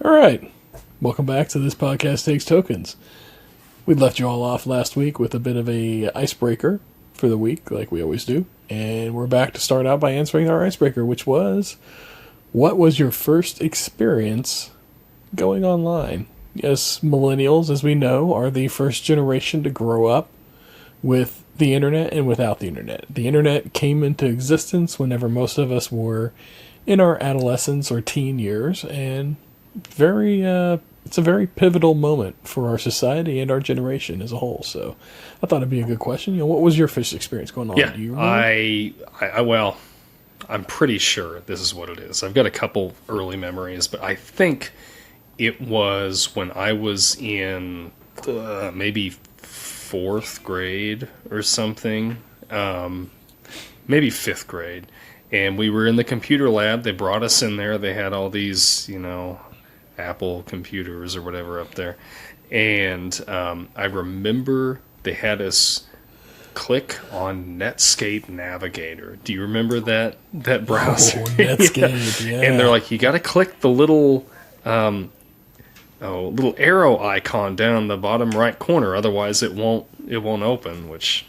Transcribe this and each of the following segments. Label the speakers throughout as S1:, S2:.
S1: All right. Welcome back to This Podcast Takes Tokens. We left you all off last week with a bit of a icebreaker for the week, like we always do. And we're back to start out by answering our icebreaker, which was, what was your first experience going online? Yes, millennials, as we know, are the first generation to grow up with the internet and without the internet. The internet came into existence whenever most of us were in our adolescence or teen years, and it's a very pivotal moment for our society and our generation as a whole. So I thought it'd be a good question. What was your first experience going on?
S2: Yeah,
S1: Do you remember?
S2: well, I'm pretty sure this is what it is. I've got a couple early memories, but I think it was when I was in maybe fourth grade or something, maybe fifth grade. And we were in the computer lab. They brought us in there. They had all these, Apple computers or whatever up there. And I remember they had us click on Netscape Navigator. Do you remember that browser?
S1: Oh, Netscape, yeah.
S2: And they're like, you got to click the little arrow icon down the bottom right corner, otherwise it won't open, which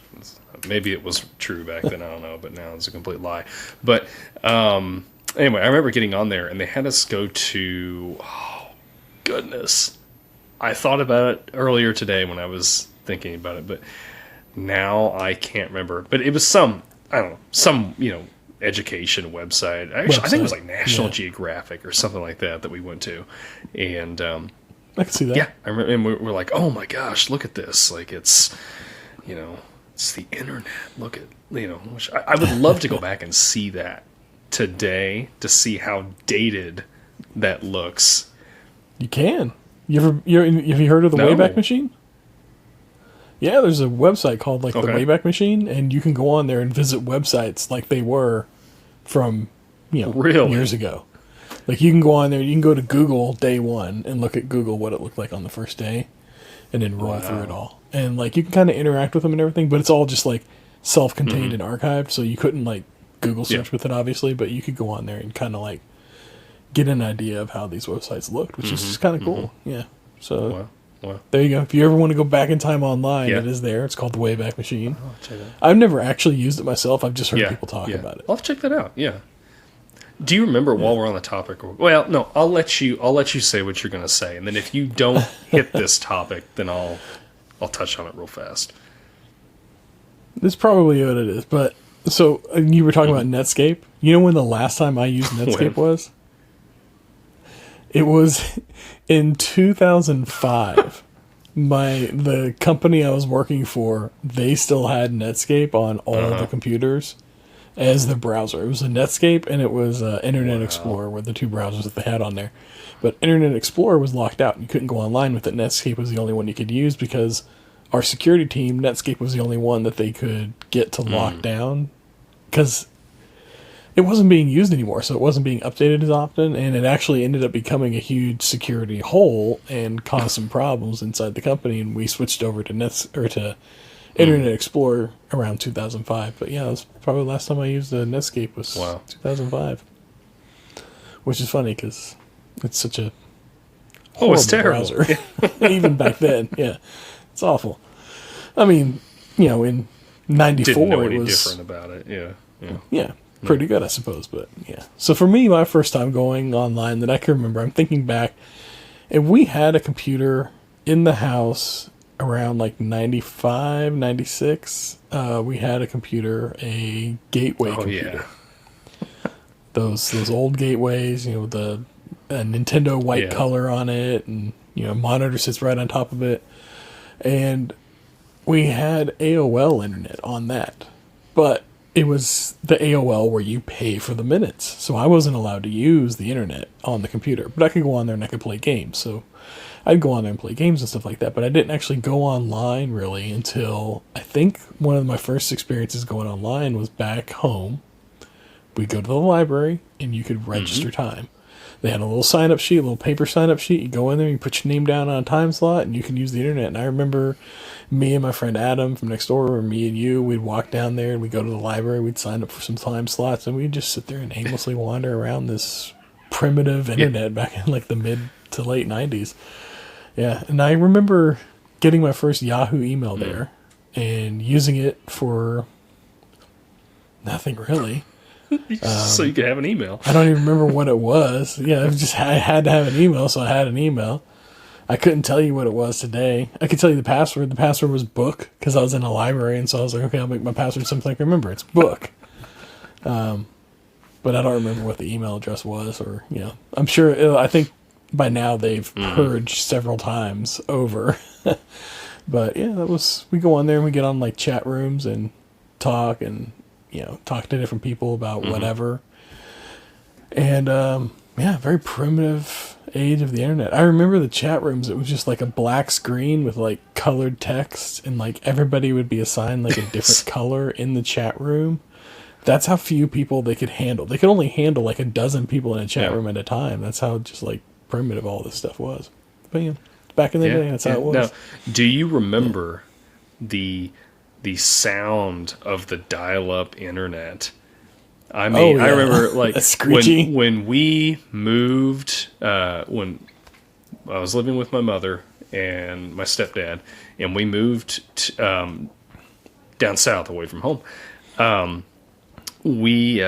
S2: maybe it was true back then, I don't know, but now it's a complete lie. But anyway, I remember getting on there, and they had us go to, oh, goodness. I thought about it earlier today when I was thinking about it, but now I can't remember. But it was some education website. Actually, I think it was like National Geographic or something like that we went to. And
S1: I can see that.
S2: Yeah, I remember, and we're like, oh my gosh, look at this. Like, it's the internet. Look at, which I would love to go back and see that today to see how dated that looks.
S1: You can. Have you heard of the Wayback Machine? Yeah, there's a website called the Wayback Machine, and you can go on there and visit websites like they were from
S2: really?
S1: Years ago. Like, you can go on there, you can go to Google day one and look at Google what it looked like on the first day, and then roll through it all. And you can kind of interact with them and everything, but it's all just self-contained and archived, so you couldn't Google search with it, obviously, but you could go on there and kind of get an idea of how these websites looked, which is just kind of cool. Yeah. So there you go. If you ever want to go back in time online, it is there. It's called the Wayback Machine.
S2: Oh, check it out.
S1: I've never actually used it myself. I've just heard people talk about it.
S2: I'll check that out. Yeah. Do you remember while we're on the topic? Well, no. I'll let you say what you're going to say, and then if you don't hit this topic, then I'll touch on it real fast.
S1: This is probably what it is. But so you were talking about Netscape. You know when the last time I used Netscape was? It was in 2005. The company I was working for, they still had Netscape on all the computers as the browser. It was a Netscape and it was Internet Explorer were the two browsers that they had on there. But Internet Explorer was locked out. You couldn't go online with it. Netscape was the only one you could use because our security team, Netscape was the only one that they could get to lock down because it wasn't being used anymore, so it wasn't being updated as often, and it actually ended up becoming a huge security hole and caused some problems inside the company, and we switched over to Internet Explorer around 2005. But yeah, that was probably the last time I used a Netscape was 2005. Which is funny, because it's such a
S2: it's terrible
S1: browser. Even back then, yeah. It's awful. I mean, in 94
S2: didn't know
S1: it
S2: any
S1: was
S2: different about it.
S1: Yeah. Pretty good, I suppose, but yeah. So for me, my first time going online that I can remember, I'm thinking back, and we had a computer in the house around 95, 96. We had a computer, a gateway computer.
S2: Yeah.
S1: Those old gateways, with a Nintendo white color on it, and monitor sits right on top of it. And we had AOL internet on that, but it was the AOL where you pay for the minutes. So I wasn't allowed to use the internet on the computer, but I could go on there and I could play games. So I'd go on there and play games and stuff like that, but I didn't actually go online really until I think one of my first experiences going online was back home. We'd go to the library and you could register time. They had a little sign-up sheet, a little paper sign-up sheet. You go in there, you put your name down on a time slot, and you can use the internet. And I remember me and my friend Adam from next door, or me and you, we'd walk down there, and we'd go to the library, we'd sign up for some time slots, and we'd just sit there and aimlessly wander around this primitive internet back in the mid to late 90s. Yeah, and I remember getting my first Yahoo email there and using it for nothing really.
S2: So you could have an email.
S1: I don't even remember what it was. Yeah, it was just I had to have an email, so I had an email. I couldn't tell you what it was today. I could tell you the password. The password was book because I was in a library, and so I was like, okay, I'll make my password something I can remember. It's book. But I don't remember what the email address was, or I'm sure. I think by now they've purged several times over. But yeah, we go on there and we get on like chat rooms and talk and talk to different people about whatever. And very primitive age of the internet. I remember the chat rooms. It was just like a black screen with like colored text, and like everybody would be assigned like a different color in the chat room. That's how few people they could handle. They could only handle like a dozen people in a chat room at a time. That's how just like primitive all this stuff was. But back in the day, that's how it was.
S2: Now, do you remember the sound of the dial-up internet? I mean, I remember like when we moved, when I was living with my mother and my stepdad, and we moved down south away from home. We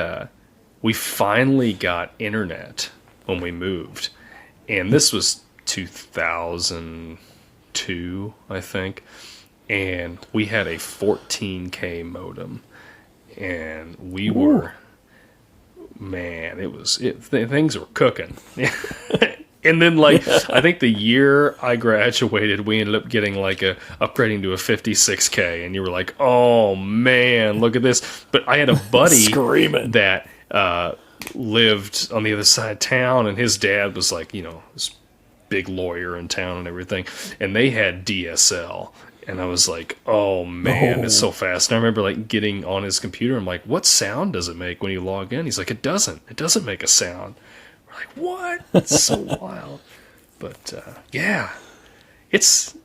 S2: finally got internet when we moved, and this was 2002, I think, and we had a 14K modem, and we were, man, things were cooking. And then, like, I think the year I graduated, we ended up getting like upgrading to a 56K, and you were like, "Oh man, look at this!" But I had a buddy
S1: screaming
S2: that lived on the other side of town, and his dad was like, this big lawyer in town and everything, and they had DSL, and I was like, "Oh man, it's so fast!" And I remember like getting on his computer. I'm like, "What sound does it make when you log in?" He's like, "It doesn't. It doesn't make a sound." Like, what? It's so wild. But it's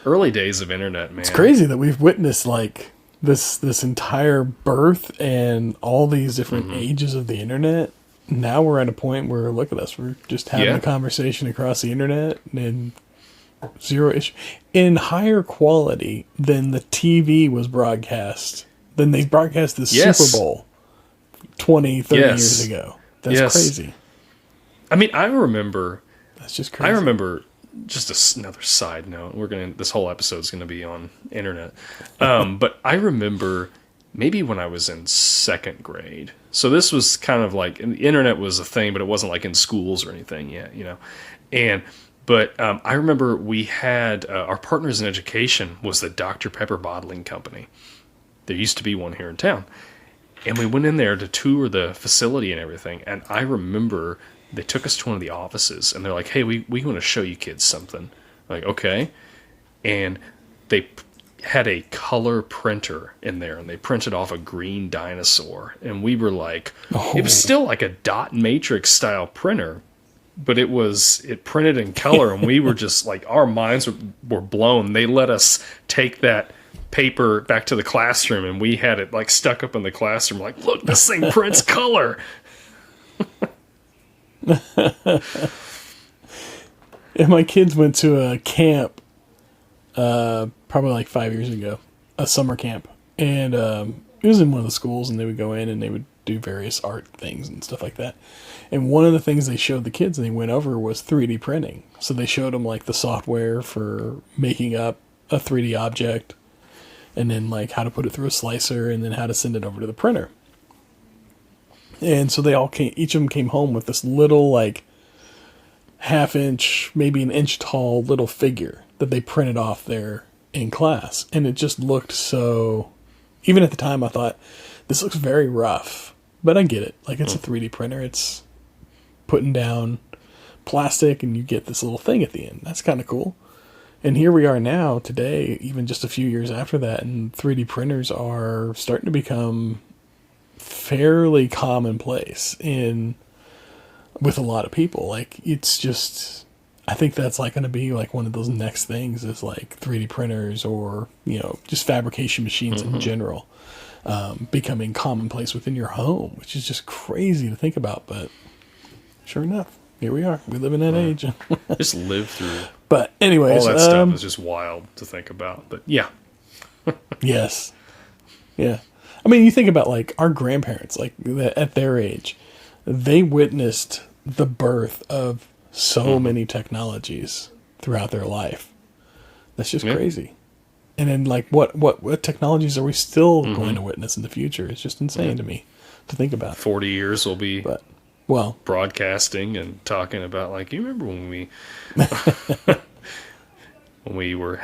S2: early days of internet, man.
S1: It's crazy that we've witnessed like this entire birth and all these different ages of the internet. Now we're at a point where, look at us, we're just having a conversation across the internet and zero issue in higher quality than the TV was broadcast. Than they broadcast the Super Bowl 20, 30 years ago. That's crazy.
S2: I mean, I remember.
S1: That's just crazy.
S2: I remember. Just another side note. This whole episode is gonna be on internet. But I remember maybe when I was in second grade. So this was kind of like, and the internet was a thing, but it wasn't like in schools or anything yet, But I remember we had our partners in education was the Dr. Pepper bottling company. There used to be one here in town, and we went in there to tour the facility and everything. And I remember they took us to one of the offices, and they're like, "Hey, we want to show you kids something." I'm like, okay. And they had a color printer in there, and they printed off a green dinosaur. And we were like, it was still like a dot matrix style printer, but it printed in color, and we were just like, our minds were blown. They let us take that paper back to the classroom, and we had it like stuck up in the classroom, like, look, this thing prints color.
S1: And my kids went to a camp probably like 5 years ago, a summer camp, and it was in one of the schools, and they would go in and they would do various art things and stuff like that. And one of the things they showed the kids and they went over was 3D printing. So they showed them like the software for making up a 3D object, and then like how to put it through a slicer, and then how to send it over to the printer. And so each of them came home with this little like half-inch, maybe an inch tall little figure that they printed off there in class. And it just looked so, even at the time I thought, this looks very rough, but I get it. Like, it's a 3D printer. It's putting down plastic and you get this little thing at the end. That's kind of cool. And here we are now today, even just a few years after that, and 3D printers are starting to become fairly commonplace with a lot of people. Like, it's just, I think that's like going to be like one of those next things is like 3D printers, or just fabrication machines in general becoming commonplace within your home, which is just crazy to think about, but sure enough. here we are. We live in that age.
S2: Just live through
S1: But anyways,
S2: all that stuff is just wild to think about. But yeah,
S1: yes, yeah. I mean, you think about like our grandparents, like at their age, they witnessed the birth of so many technologies throughout their life. That's just crazy. And then, like, what technologies are we still going to witness in the future? It's just insane to me to think about.
S2: 40 years will be broadcasting and talking about, like, you remember when we when we were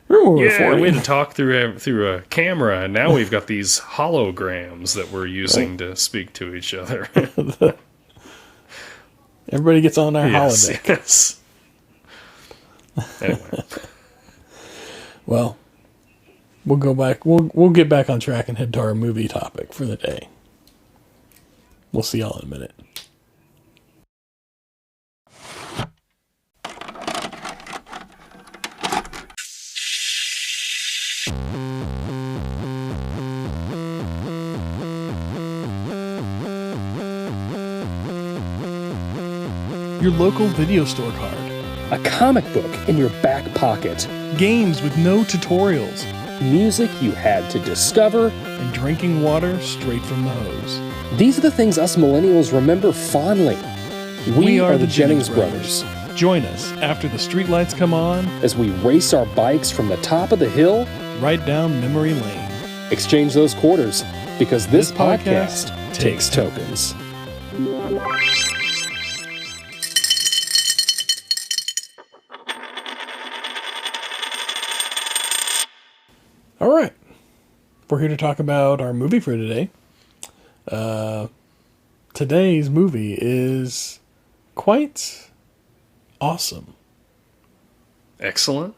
S2: we had to talk through a camera, and now we've got these holograms that we're using to speak to each other.
S1: Everybody gets on our holodeck.
S2: Yes. Anyway.
S1: Well, we'll go back. We'll get back on track and head to our movie topic for the day. We'll see y'all in a minute. Your local video store card.
S3: A comic book in your back pocket.
S1: Games with no tutorials.
S3: Music you had to discover.
S1: And drinking water straight from the hose.
S3: These are the things us millennials remember fondly. We are the Jennings brothers.
S1: Join us after the streetlights come on
S3: as we race our bikes from the top of the hill
S1: right down memory lane.
S3: Exchange those quarters because this podcast takes tokens.
S1: All right. We're here to talk about our movie for today. Today's movie is quite awesome.
S2: Excellent.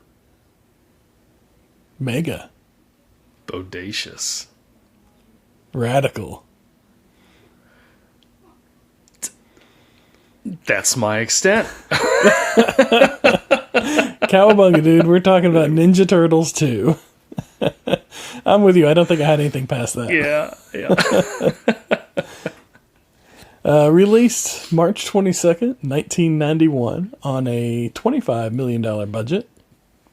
S1: Mega.
S2: Bodacious.
S1: Radical.
S2: That's my extent.
S1: Cowabunga, dude. We're talking about Ninja Turtles 2. I'm with you. I don't think I had anything past that.
S2: Yeah.
S1: Released March 22nd, 1991 on a $25 million budget.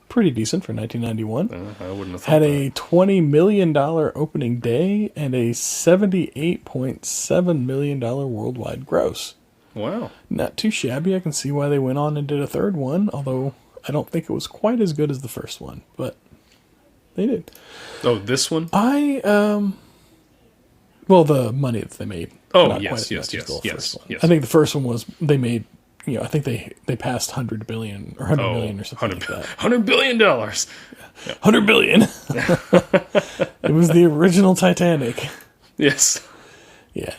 S1: Pretty decent for 1991.
S2: I wouldn't have thought
S1: Had a $20 million opening day and a $78.7 million worldwide gross.
S2: Wow.
S1: Not too shabby. I can see why they went on and did a third one, although I don't think it was quite as good as the first one, but they did.
S2: Oh, this one?
S1: Well, the money that they made.
S2: Oh, yes.
S1: I think the first one was, they made, I think they passed 100 billion or 100 million or something like that.
S2: $100 billion. Yeah.
S1: 100 billion. It was the original Titanic.
S2: Yes.
S1: Yeah.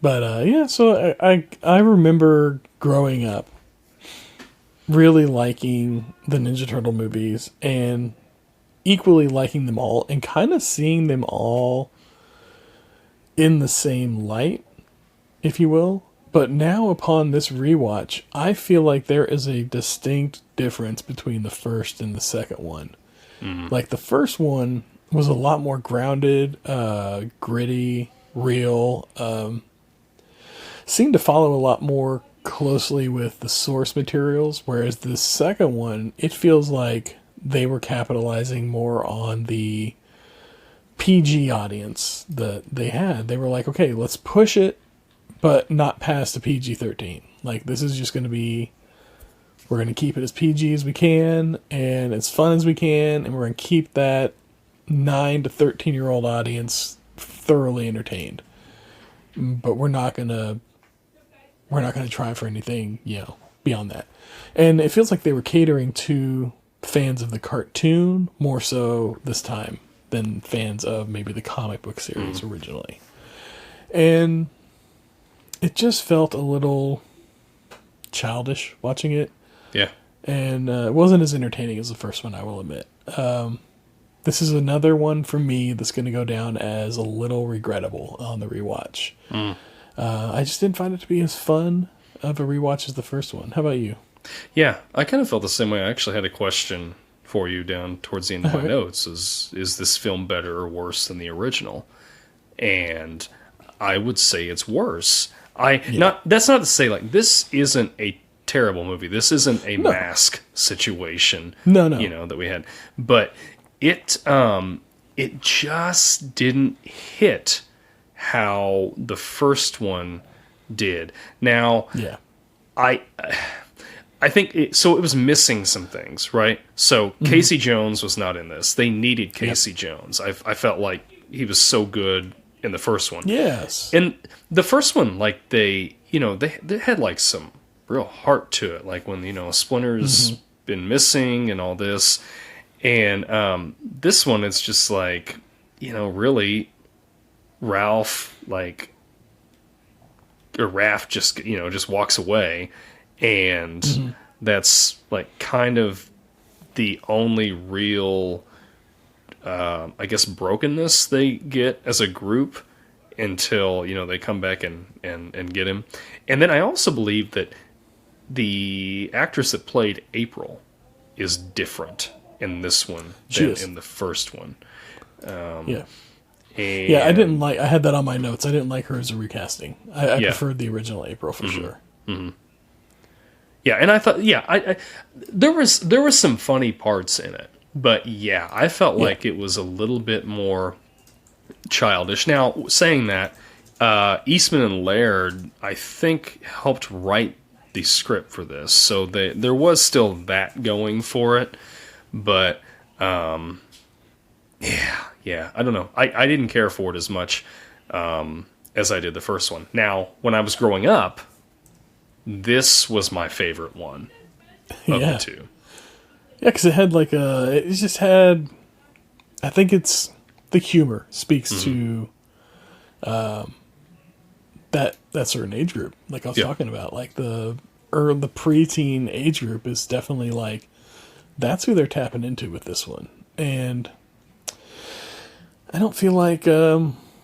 S1: But, so I remember growing up really liking the Ninja Turtle movies and equally liking them all and kind of seeing them all in the same light, if you will. But now upon this rewatch, I feel like there is a distinct difference between the first and the second one. Mm-hmm. Like the first one was a lot more grounded, gritty, real, seemed to follow a lot more closely with the source materials, whereas the second one, it feels like they were capitalizing more on the PG audience that they had. They were like, okay, let's push it, but not past a PG-13. Like, this is just going to be, we're going to keep it as PG as we can, and as fun as we can, and we're going to keep that 9 to 13-year-old audience thoroughly entertained. But we're not going to try for anything, beyond that. And it feels like they were catering to fans of the cartoon more so this time than fans of maybe the comic book series originally. And it just felt a little childish watching it.
S2: Yeah.
S1: And it wasn't as entertaining as the first one, I will admit. This is another one for me that's going to go down as a little regrettable on the rewatch. I just didn't find it to be as fun of a rewatch as the first one. How about you?
S2: Yeah, I kind of felt the same way. I actually had a question for you down towards the end of my notes. Is this film better or worse than the original? And I would say it's worse. That's not to say like this isn't a terrible movie. This isn't a Mask situation.
S1: No.
S2: That we had, but it just didn't hit how the first one did. Now, I think it was missing some things, right? So Casey Jones was not in this. They needed Casey Jones. I felt like he was so good in the first one.
S1: Yes.
S2: And the first one, like they had like some real heart to it. Like when, Splinter's been missing and all this. And this one, it's just like, really Raph just walks away. And that's like kind of the only real, I guess, brokenness they get as a group until, they come back and get him. And then I also believe that the actress that played April is different in this one than in the first one.
S1: Yeah, I didn't like. I had that on my notes. I didn't like her as a recasting. I preferred the original April for sure. Mm-hmm.
S2: Yeah, and I thought, there was some funny parts in it, but I felt like it was a little bit more childish. Now, saying that, Eastman and Laird, I think, helped write the script for this, so there was still that going for it, but I don't know. I didn't care for it as much as I did the first one. Now, when I was growing up, this was my favorite one of the two.
S1: Yeah, because it had it just had, I think it's, the humor speaks to that certain age group, like I was talking about. Like the preteen age group is definitely like, that's who they're tapping into with this one. And I don't feel like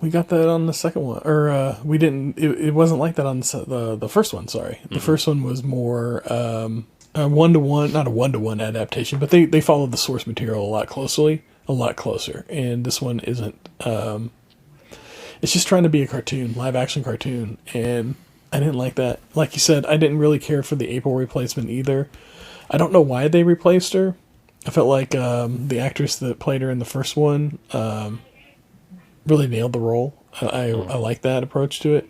S1: we got that on the second one, or we didn't. It wasn't like that on the first one. Sorry, the first one was more a 1-to-1, not a 1-to-1 adaptation, but they followed the source material a lot closer. And this one isn't. It's just trying to be a cartoon, live action cartoon, and I didn't like that. Like you said, I didn't really care for the April replacement either. I don't know why they replaced her. I felt like the actress that played her in the first one really nailed the role. I like that approach to it.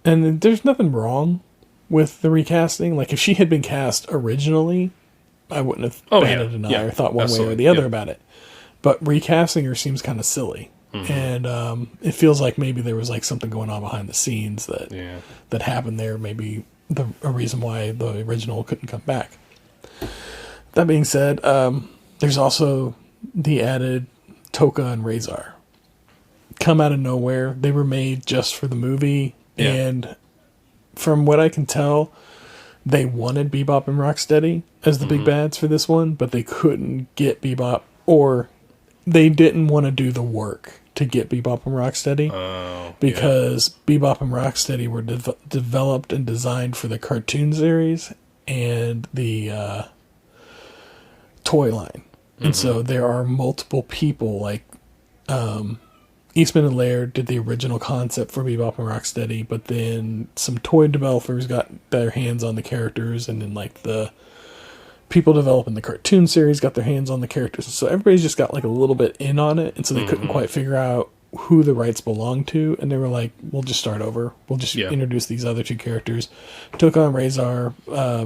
S1: And there's nothing wrong with the recasting. Like, if she had been cast originally, I wouldn't have batted an eye or thought one way or the other about it. But recasting her seems kind of silly. And it feels like maybe there was like something going on behind the scenes that happened there. Maybe a reason why the original couldn't come back. That being said, there's also the added Toka and Razor. Come out of nowhere. They were made just for the movie. Yeah. And from what I can tell, they wanted Bebop and Rocksteady as the big bads for this one, but they couldn't get Bebop, or they didn't want to do the work to get Bebop and Rocksteady because Bebop and Rocksteady were developed and designed for the cartoon series and the toy line. And so there are multiple people, like Eastman and Laird did the original concept for Bebop and Rocksteady, but then some toy developers got their hands on the characters, and then like the people developing the cartoon series got their hands on the characters. So everybody's just got like a little bit in on it, and so they couldn't quite figure out who the rights belonged to, and they were like, we'll just start over. We'll just introduce these other two characters. Took on Razor.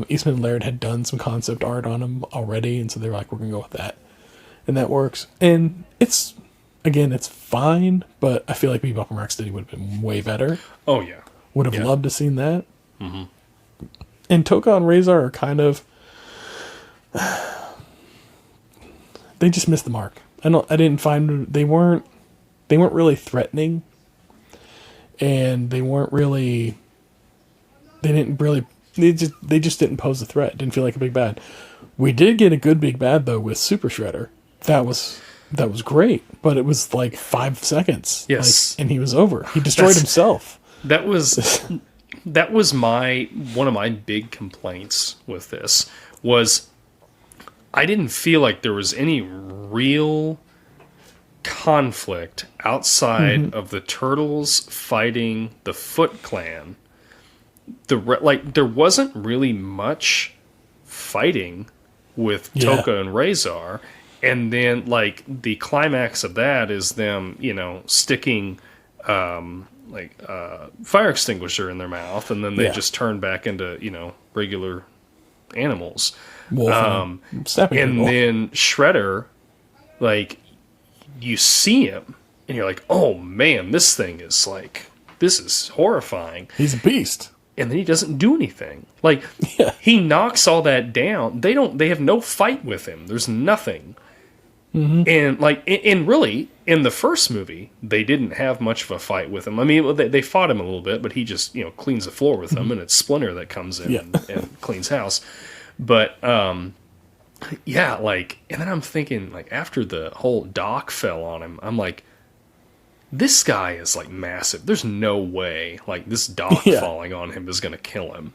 S1: Eastman and Laird had done some concept art on them already, and so they were like, we're going to go with that. And that works. And it's fine, but I feel like Bebop and Rocksteady would have been way better.
S2: Oh, yeah.
S1: Would have loved to seen that. Mm-hmm. And Toka and Razor are kind of... they just missed the mark. I didn't find... They weren't really threatening. And they weren't really... They just didn't pose a threat. Didn't feel like a big bad. We did get a good big bad, though, with Super Shredder. That was great, but it was like 5 seconds.
S2: Yes.
S1: And he was over. He destroyed himself.
S2: That was one of my big complaints with this was I didn't feel like there was any real conflict outside of the Turtles fighting the Foot Clan. There wasn't really much fighting with Tokka and Razor, and then like the climax of that is them, sticking fire extinguisher in their mouth, and then they just turn back into regular animals.
S1: Wolf
S2: and then Shredder, like, you see him, and you're like, oh man, this is horrifying.
S1: He's a beast.
S2: And then he doesn't do anything. Like, he knocks all that down. They have no fight with him. There's nothing. And like, and really, in the first movie, they didn't have much of a fight with him. I mean, they fought him a little bit, but he just, cleans the floor with them, and it's Splinter that comes in and cleans house. But, like, and then I'm thinking, like, after the whole dock fell on him, I'm like, this guy is, like, massive. There's no way, like, this dock falling on him is going to kill him.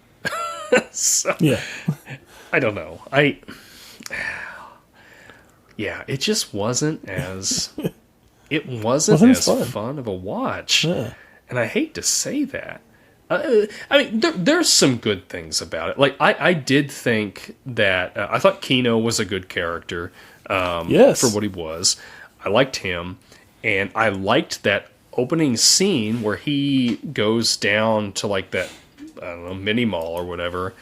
S2: So, I don't know. It just wasn't as... It wasn't as fun of a watch. Yeah. And I hate to say that. I mean, there's some good things about it. Like, I did think that... I thought Kino was a good character for what he was. I liked him. And I liked that opening scene where he goes down to, like, that, I don't know, mini mall or whatever,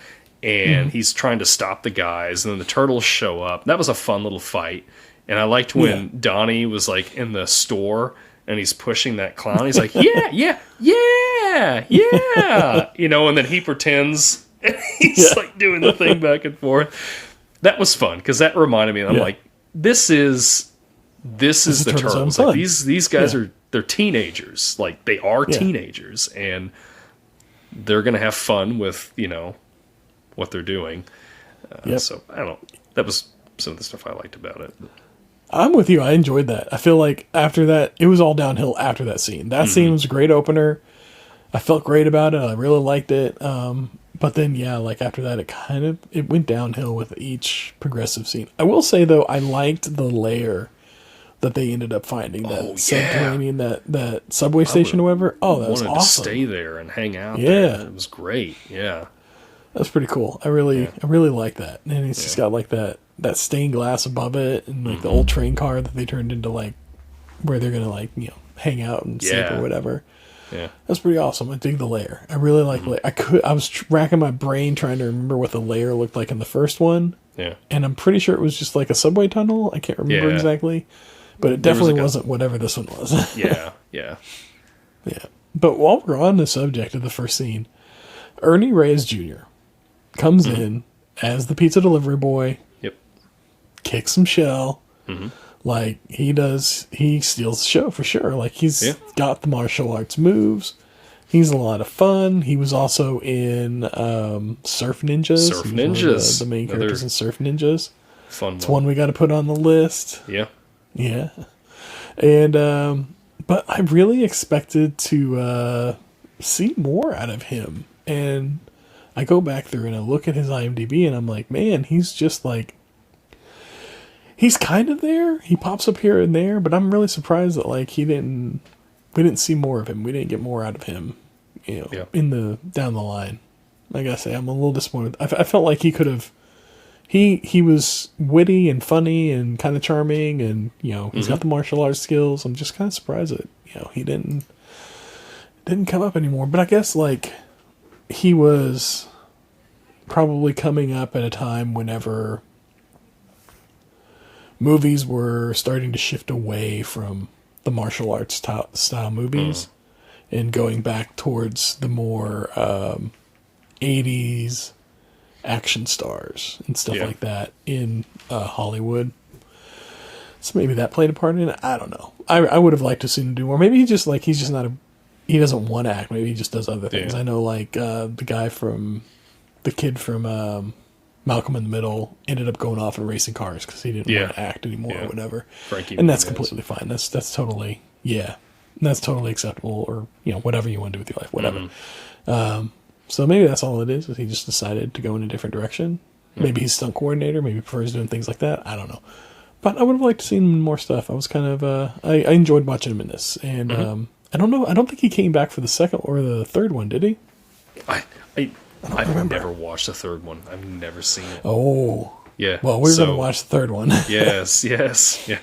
S2: and he's trying to stop the guys, and then the Turtles show up. That was a fun little fight. And I liked when Donnie was, like, in the store, and he's pushing that clown. He's like, yeah. And then he pretends, and he's, like, doing the thing back and forth. That was fun, because that reminded me, and I'm like, this is the Turtles. Like, these guys they're teenagers. Like, they are teenagers, and they're gonna have fun with what they're doing. So I don't know. That was some of the stuff I liked about it.
S1: I'm with you. I enjoyed that. I feel like after that, it was all downhill after that scene. That scene was a great opener. I felt great about it. I really liked it. But then, like after that, it went downhill with each progressive scene. I will say though, I liked the lair that they ended up finding, that subterranean, that subway station or whatever. Oh, that was awesome. Wanted to stay
S2: there and hang out there. It was great. Yeah.
S1: That's pretty cool. I really like that. And it's just got like that stained glass above it, and like the old train car that they turned into like where they're going to like, hang out and sleep or whatever.
S2: Yeah.
S1: That's pretty awesome. I dig the lair. I really like I was racking my brain trying to remember what the lair looked like in the first one.
S2: Yeah.
S1: And I'm pretty sure it was just like a subway tunnel. I can't remember exactly. But it definitely wasn't whatever this one was.
S2: Yeah.
S1: But while we're on the subject of the first scene, Ernie Reyes Jr. comes in as the pizza delivery boy.
S2: Yep.
S1: Kicks some shell. Like, he steals the show for sure. Like, he's got the martial arts moves. He's a lot of fun. He was also in Surf Ninjas.
S2: Surf Ninjas.
S1: The main characters in Surf Ninjas.
S2: Fun one.
S1: It's one we got to put on the list.
S2: Yeah.
S1: Yeah. And, but I really expected to see more out of him. And I go back through and I look at his IMDb and I'm like, man, he's just like, he's kind of there. He pops up here and there, but I'm really surprised that like we didn't see more of him. We didn't get more out of him, down the line. Like I say, I'm a little disappointed. I felt like he could have, he was witty and funny and kind of charming, and he's got the martial arts skills. I'm just kind of surprised that he didn't come up anymore. But I guess like he was probably coming up at a time whenever movies were starting to shift away from the martial arts style movies and going back towards the more 80s action stars and stuff like that in Hollywood. So maybe that played a part in it. I don't know. I would have liked to see him do more. Maybe he's just not he doesn't want to act. Maybe he just does other things. I know like the kid from Malcolm in the Middle ended up going off and racing cars because he didn't want to act anymore or whatever.
S2: Frankie
S1: and that's completely fine. That's totally that's totally acceptable, or whatever you want to do with your life, whatever. So maybe that's all it is he just decided to go in a different direction. Maybe he's stunt coordinator. Maybe he prefers doing things like that. I don't know. But I would have liked to see more stuff. I was kind of I enjoyed watching him in this, and I don't know. I don't think he came back for the second or the third one, did he?
S2: I've never watched the third one. I've never seen it.
S1: Oh,
S2: yeah.
S1: Well, we're gonna watch the third one.
S2: Yes, yeah.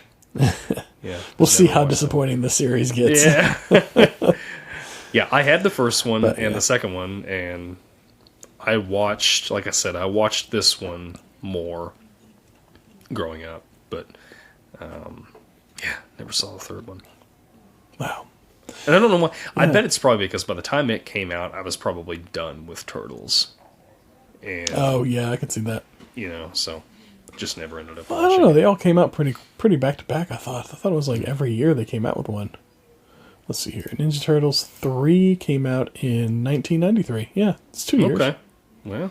S2: Yeah.
S1: We'll see how disappointing the series gets.
S2: Yeah. Yeah, I had the first one and the second one, and I watched, like I said, I watched this one more growing up, but never saw the third one.
S1: Wow.
S2: And I don't know why. Yeah. I bet it's probably because by the time it came out, I was probably done with Turtles. And,
S1: oh, yeah, I can see that.
S2: So just never ended up
S1: watching. I don't know. They all came out pretty back to back, I thought. I thought it was like every year they came out with one. Let's see here. Ninja Turtles 3 came out in 1993. Yeah, it's 2 years. Okay.
S2: Well,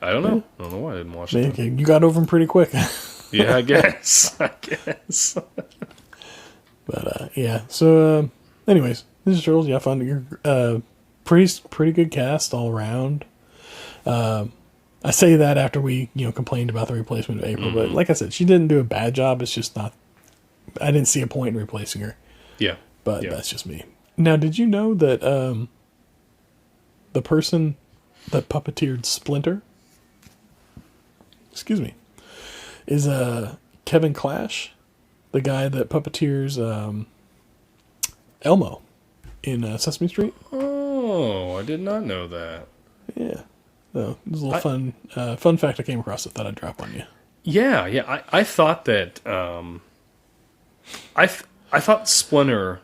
S2: I don't know. I don't know why I didn't watch it.
S1: Okay, you got over them pretty quick.
S2: Yeah, I guess.
S1: But, yeah. So, anyways, Ninja Turtles, yeah, fun. You're pretty good cast all around. I say that after we, complained about the replacement of April, but like I said, she didn't do a bad job. It's just not. I didn't see a point in replacing her.
S2: Yeah.
S1: But that's just me. Now, did you know that the person that puppeteered Splinter, is Kevin Clash, the guy that puppeteers Elmo in Sesame Street?
S2: Oh, I did not know that.
S1: Yeah. So, it was a little fun fact I came across. I thought I'd drop on you.
S2: Yeah. I thought that I thought Splinter,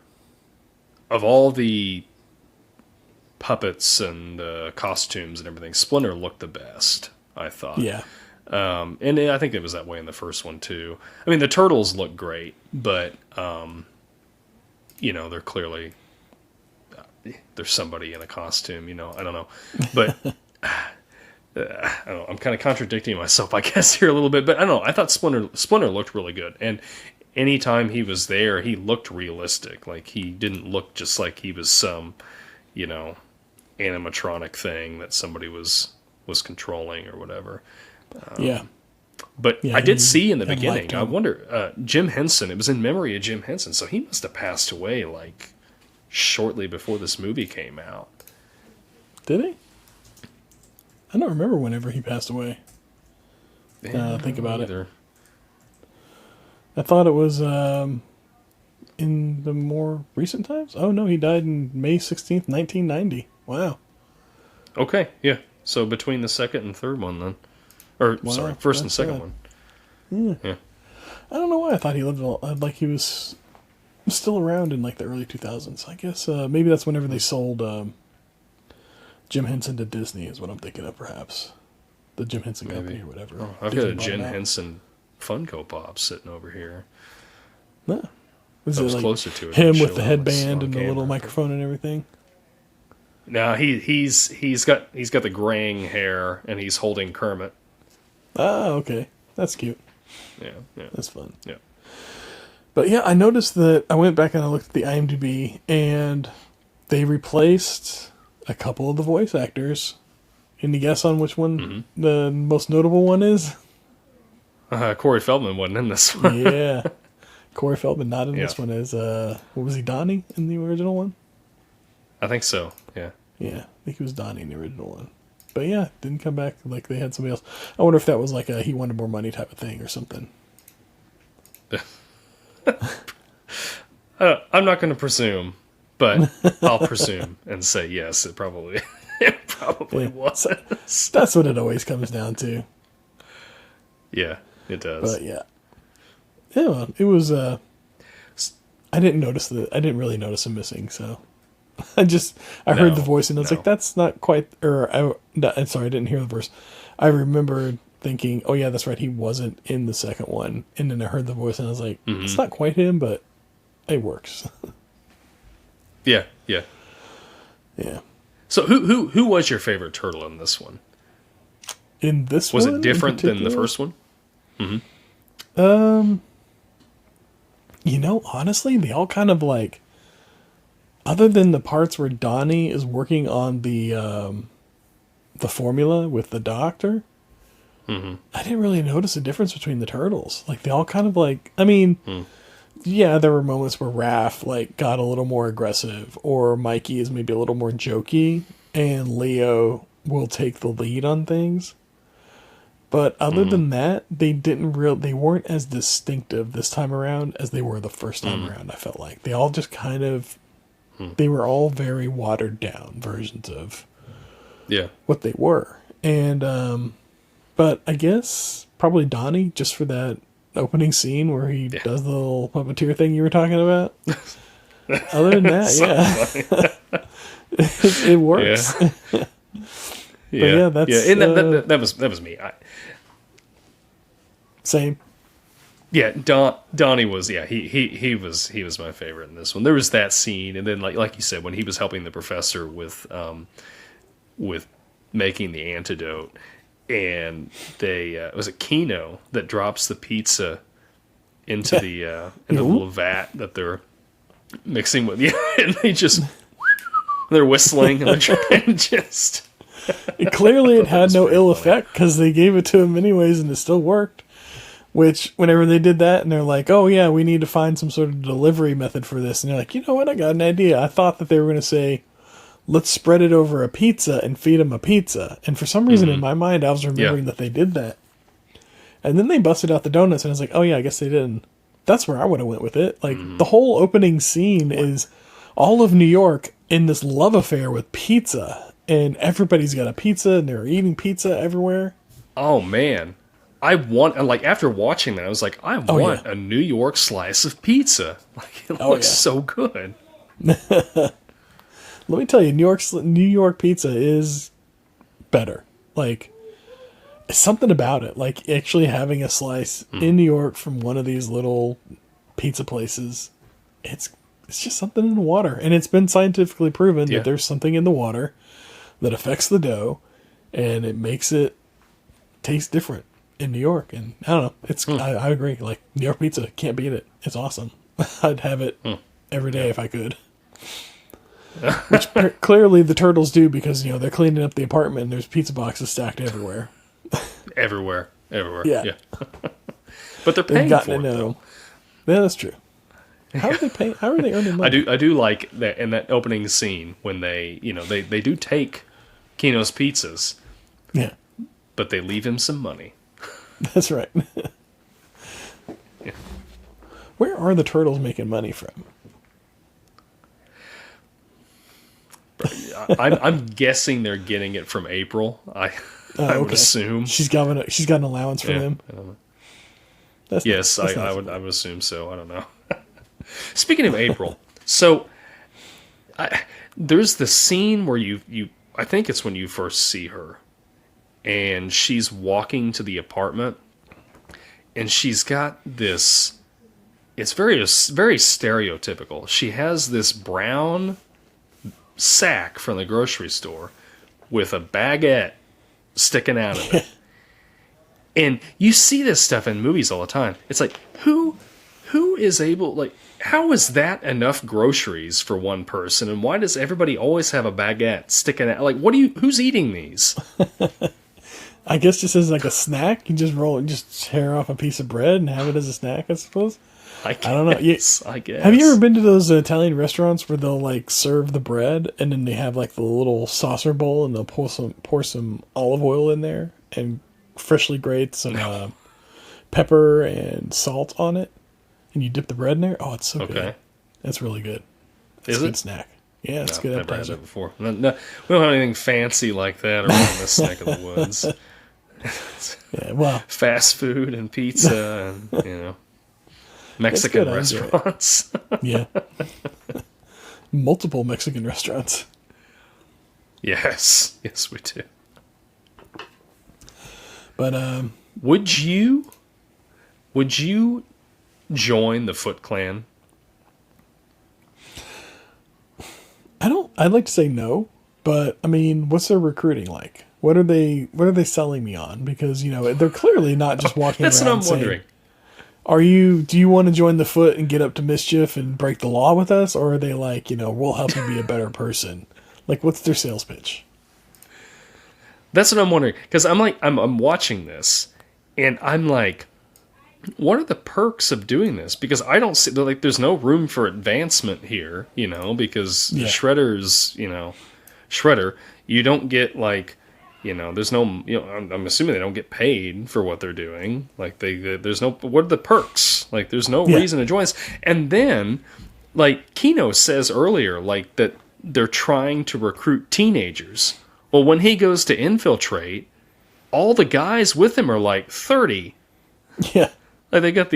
S2: of all the puppets and costumes and everything, Splinter looked the best, I thought.
S1: Yeah.
S2: And I think it was that way in the first one, too. I mean, the Turtles look great, but, they're clearly... there's somebody in a costume, I don't know. But... I don't know, I'm kind of contradicting myself, I guess, here a little bit. But I don't know. I thought Splinter looked really good. And anytime he was there, he looked realistic. Like, he didn't look just like he was some, animatronic thing that somebody was controlling or whatever.
S1: Yeah.
S2: But I did see in the beginning, I wonder, Jim Henson, it was in memory of Jim Henson, so he must have passed away, like, shortly before this movie came out.
S1: Did he? I don't remember whenever he passed away. Think about it. I thought it was in the more recent times. Oh, no, he died on May 16th, 1990. Wow.
S2: Okay, yeah. So between the second and third one, then. Or, first and second one.
S1: Yeah. I don't know why I thought he lived like he was still around in like the early 2000s. I guess maybe that's whenever they sold Jim Henson to Disney is what I'm thinking of, perhaps. The Jim Henson Company or whatever.
S2: Oh, I've got a Jim Henson Funko Pop sitting over here.
S1: No.
S2: I was closer to it.
S1: Him with the headband and the little microphone and everything?
S2: No, he's got the graying hair and he's holding Kermit.
S1: Ah, okay. That's cute.
S2: Yeah.
S1: That's fun.
S2: Yeah.
S1: But yeah, I noticed that I went back and I looked at the IMDb and they replaced a couple of the voice actors. Any guess on which one the most notable one is?
S2: Corey Feldman wasn't in this one.
S1: Yeah. Corey Feldman not in this one as, what was he, Donnie in the original one?
S2: I think so, yeah.
S1: Yeah, I think he was Donnie in the original one. But yeah, didn't come back like they had somebody else. I wonder if that was like a he wanted more money type of thing or something.
S2: I'm not going to presume, but I'll presume and say yes, it probably was.
S1: That's what it always comes down to.
S2: Yeah, it does.
S1: But yeah. Yeah, well, it was, I didn't really notice him missing, so. I heard the voice and I was like, that's not quite, I'm sorry, I didn't hear the verse. I remember thinking, oh yeah, that's right, he wasn't in the second one. And then I heard the voice and I was like, it's not quite him, but it works.
S2: Yeah.
S1: Yeah.
S2: So who was your favorite turtle in this one?
S1: In this
S2: was
S1: one?
S2: Was it different than the first one?
S1: Honestly, they all kind of like, other than the parts where Donnie is working on the formula with the doctor, I didn't really notice a difference between the turtles. Like, they all kind of like, I mean, yeah, there were moments where Raph like got a little more aggressive, or Mikey is maybe a little more jokey, and Leo will take the lead on things. But other than that, they weren't as distinctive this time around as they were the first time around. I felt like they all just kind of, they were all very watered down versions of what they were. And but I guess probably Donnie, just for that opening scene where he does the little puppeteer thing you were talking about. Other than that, it works. That's
S2: and that was me.
S1: Same.
S2: Yeah, Donnie was he was my favorite in this one. There was that scene, and then like you said, when he was helping the professor with making the antidote, and they was it Kino that drops the pizza into the little vat that they're mixing with, and they're whistling and they're trying to just.
S1: Clearly, it had no ill effect because they gave it to him anyways, and it still worked. Which, whenever they did that, and they're like, "Oh yeah, we need to find some sort of delivery method for this," and they're like, "You know what? I got an idea." I thought that they were going to say, "Let's spread it over a pizza and feed him a pizza." And for some reason, in my mind, I was remembering that they did that. And then they busted out the donuts, and I was like, "Oh yeah, I guess they didn't." That's where I would have went with it. Like the whole opening scene is all of New York in this love affair with pizza. And everybody's got a pizza, and they're eating pizza everywhere.
S2: Oh, man. After watching that, I was like, I want a New York slice of pizza. Like, it looks so good.
S1: Let me tell you, New York pizza is better. Like, something about it. Like, actually having a slice in New York from one of these little pizza places, it's just something in the water. And it's been scientifically proven that there's something in the water that affects the dough, and it makes it taste different in New York. And I don't know, I agree. Like, New York pizza, can't beat it. It's awesome. I'd have it every day if I could. Which clearly the turtles do, because they're cleaning up the apartment and there's pizza boxes stacked everywhere.
S2: everywhere.
S1: Yeah.
S2: But they're paying for it, though.
S1: Yeah, that's true. How are they paying? How are they earning money?
S2: I do like that in that opening scene when they do take Kino's pizzas.
S1: Yeah.
S2: But they leave him some money.
S1: That's right. Where are the turtles making money from?
S2: I'm guessing they're getting it from April. I would assume
S1: she's got an allowance from him.
S2: I don't know.
S1: That's
S2: I would assume so. I don't know. Speaking of April, so there's the scene where you I think it's when you first see her, and she's walking to the apartment, and she's got this. It's very stereotypical. She has this brown sack from the grocery store with a baguette sticking out of it. And you see this stuff in movies all the time. It's like, who is able, like, how is that enough groceries for one person? And why does everybody always have a baguette sticking out? Like, who's eating these?
S1: I guess just as like a snack, you just tear off a piece of bread and have it as a snack, I suppose.
S2: I
S1: don't know.
S2: I guess.
S1: Have you ever been to those Italian restaurants where they'll like serve the bread and then they have like the little saucer bowl and they'll pour some olive oil in there and freshly grate some pepper and salt on it, and you dip the bread in there? Oh, it's so good. That's really good. It's a good snack. Yeah, it's good.
S2: I've never had that before. No, we don't have anything fancy like that around this neck of the woods.
S1: Yeah, well,
S2: fast food and pizza and Mexican restaurants.
S1: Yeah. Multiple Mexican restaurants.
S2: Yes, we do.
S1: But
S2: would you join the Foot Clan?
S1: I'd like to say no, but I mean, what's their recruiting like? What are they selling me on? Because they're clearly not just walking around. That's what I'm wondering. Do you want to join the Foot and get up to mischief and break the law with us? Or are they like, we'll help you be a better person? Like, what's their sales pitch?
S2: That's what I'm wondering. Because I'm watching this, and I'm like, what are the perks of doing this? Because I don't see, like, there's no room for advancement here, because Shredder's, Shredder, you don't get, like, there's no, I'm assuming they don't get paid for what they're doing. Like, there's no, what are the perks? Like, there's no reason to join us. And then, like, Kino says earlier, like, that they're trying to recruit teenagers. Well, when he goes to infiltrate, all the guys with him are, like, 30.
S1: Yeah.
S2: Like, they got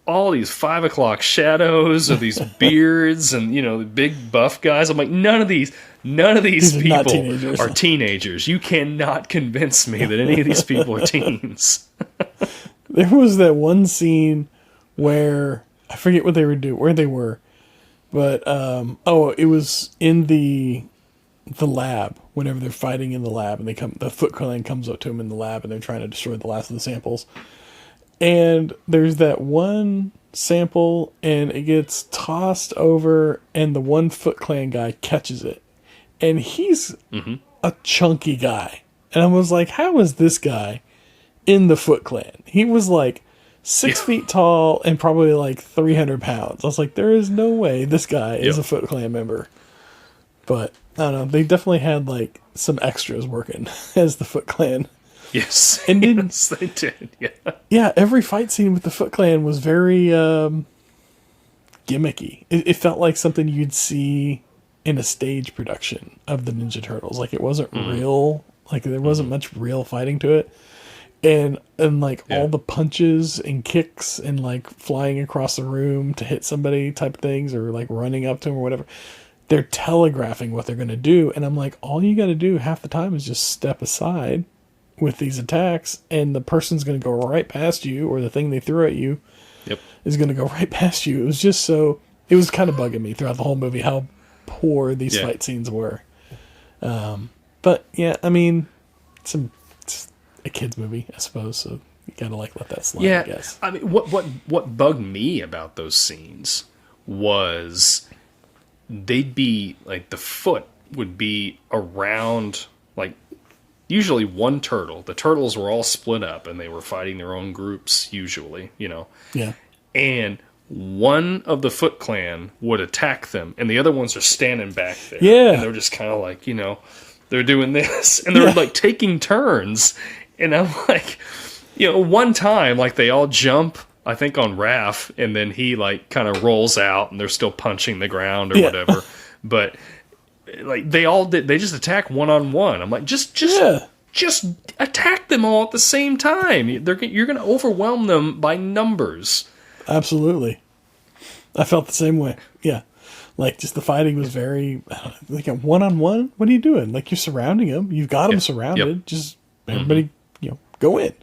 S2: all these 5 o'clock shadows of these beards and, the big buff guys. I'm like, none of these people are teenagers. You cannot convince me that any of these people are teens.
S1: There was that one scene where, I forget what they were doing, where they were, but, it was in the lab, whenever they're fighting in the lab, and the Foot Clan comes up to them in the lab, and they're trying to destroy the last of the samples. And there's that one sample, and it gets tossed over, and the one Foot Clan guy catches it. And he's a chunky guy. And I was like, how is this guy in the Foot Clan? He was like 6 feet tall and probably like 300 pounds. I was like, there is no way this guy is a Foot Clan member. But, I don't know, they definitely had like some extras working as the Foot Clan.
S2: Yes.
S1: And
S2: yes, they did. Yeah.
S1: Yeah, every fight scene with the Foot Clan was very gimmicky. It felt like something you'd see in a stage production of the Ninja Turtles. Like, it wasn't real. Like, there wasn't much real fighting to it. And all the punches and kicks and like flying across the room to hit somebody type things, or like running up to them or whatever. They're telegraphing what they're going to do. And I'm like, all you got to do half the time is just step aside with these attacks, and the person's going to go right past you, or the thing they threw at you is going to go right past you. It was just it was kind of bugging me throughout the whole movie how poor these fight scenes were. But yeah, I mean, it's a kid's movie, I suppose, so you got to let that slide, I guess.
S2: I mean, what bugged me about those scenes was they'd be, like, the foot would be around, like, usually one turtle. The turtles were all split up, and they were fighting their own groups, usually,
S1: Yeah.
S2: And one of the Foot Clan would attack them, and the other ones are standing back there.
S1: Yeah.
S2: And they're just kind of like, they're doing this, and they're, like, taking turns. And I'm like, one time, like, they all jump, I think, on Raph, and then he, like, kind of rolls out, and they're still punching the ground or whatever. But... like, they just attack one-on-one. I'm like, just attack them all at the same time. You're going to overwhelm them by numbers.
S1: Absolutely. I felt the same way. Yeah. Like, just the fighting was very, like, a one-on-one. What are you doing? Like, you're surrounding them. You've got them surrounded. Yep. Just everybody, go in.